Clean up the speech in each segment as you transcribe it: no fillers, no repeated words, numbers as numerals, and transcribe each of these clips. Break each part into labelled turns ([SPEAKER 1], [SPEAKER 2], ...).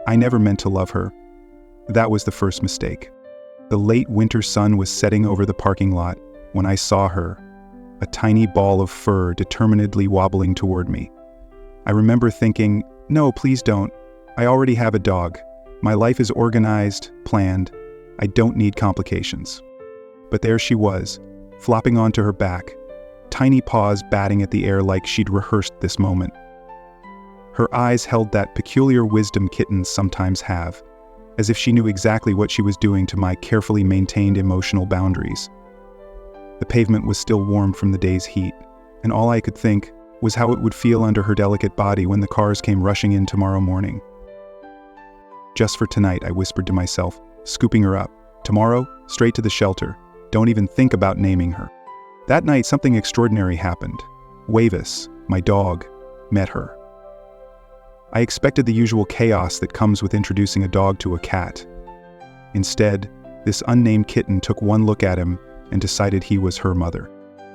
[SPEAKER 1] I never meant to love her. That was the first mistake. The late winter sun was setting over the parking lot when I saw her, a tiny ball of fur determinedly wobbling toward me. I remember thinking, no, please don't. I already have a dog. My life is organized, planned. I don't need complications. But there she was, flopping onto her back, tiny paws batting at the air like she'd rehearsed this moment. Her eyes held that peculiar wisdom kittens sometimes have, as if she knew exactly what she was doing to my carefully maintained emotional boundaries. The pavement was still warm from the day's heat, and all I could think was how it would feel under her delicate body when the cars came rushing in tomorrow morning. Just for tonight, I whispered to myself, scooping her up. Tomorrow, straight to the shelter. Don't even think about naming her. That night, something extraordinary happened. Jueves, my dog, met her. I expected the usual chaos that comes with introducing a dog to a cat. Instead, this unnamed kitten took one look at him and decided he was her mother.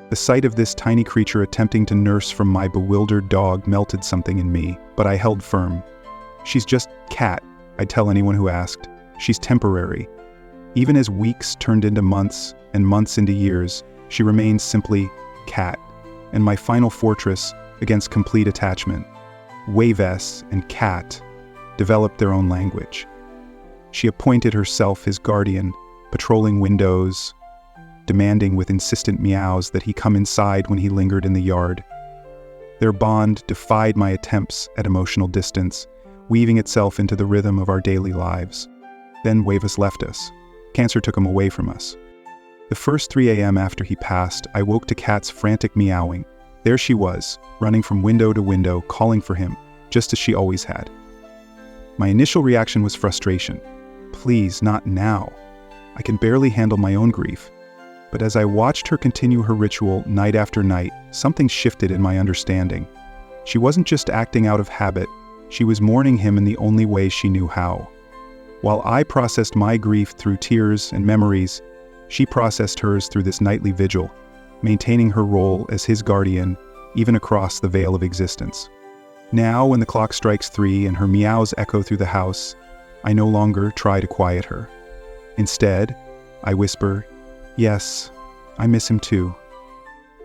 [SPEAKER 1] The sight of this tiny creature attempting to nurse from my bewildered dog melted something in me, but I held firm. She's just Cat, I'd tell anyone who asked. She's temporary. Even as weeks turned into months and months into years, she remains simply Cat, and my final fortress against complete attachment. Jueves and Cat developed their own language. She appointed herself his guardian, patrolling windows, demanding with insistent meows that he come inside when he lingered in the yard. Their bond defied my attempts at emotional distance, weaving itself into the rhythm of our daily lives. Then Jueves left us. Cancer took him away from us. The first 3 a.m. after he passed, I woke to Cat's frantic meowing. There she was, running from window to window, calling for him, just as she always had. My initial reaction was frustration. Please, not now. I can barely handle my own grief. But as I watched her continue her ritual night after night, something shifted in my understanding. She wasn't just acting out of habit, she was mourning him in the only way she knew how. While I processed my grief through tears and memories, she processed hers through this nightly vigil, maintaining her role as his guardian, even across the veil of existence. Now, when the clock strikes 3 and her meows echo through the house, I no longer try to quiet her. Instead, I whisper, yes, I miss him too.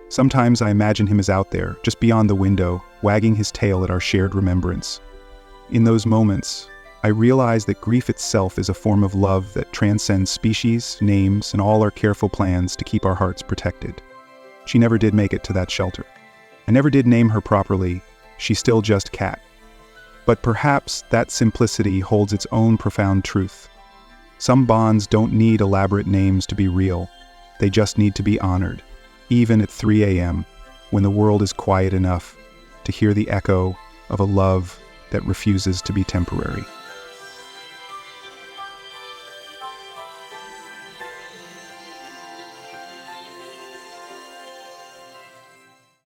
[SPEAKER 1] Sometimes I imagine him as out there, just beyond the window, wagging his tail at our shared remembrance. In those moments, I realize that grief itself is a form of love that transcends species, names, and all our careful plans to keep our hearts protected. She never did make it to that shelter. I never did name her properly. She's still just Cat. But perhaps that simplicity holds its own profound truth. Some bonds don't need elaborate names to be real. They just need to be honored, even at 3 a.m., when the world is quiet enough to hear the echo of a love that refuses to be temporary.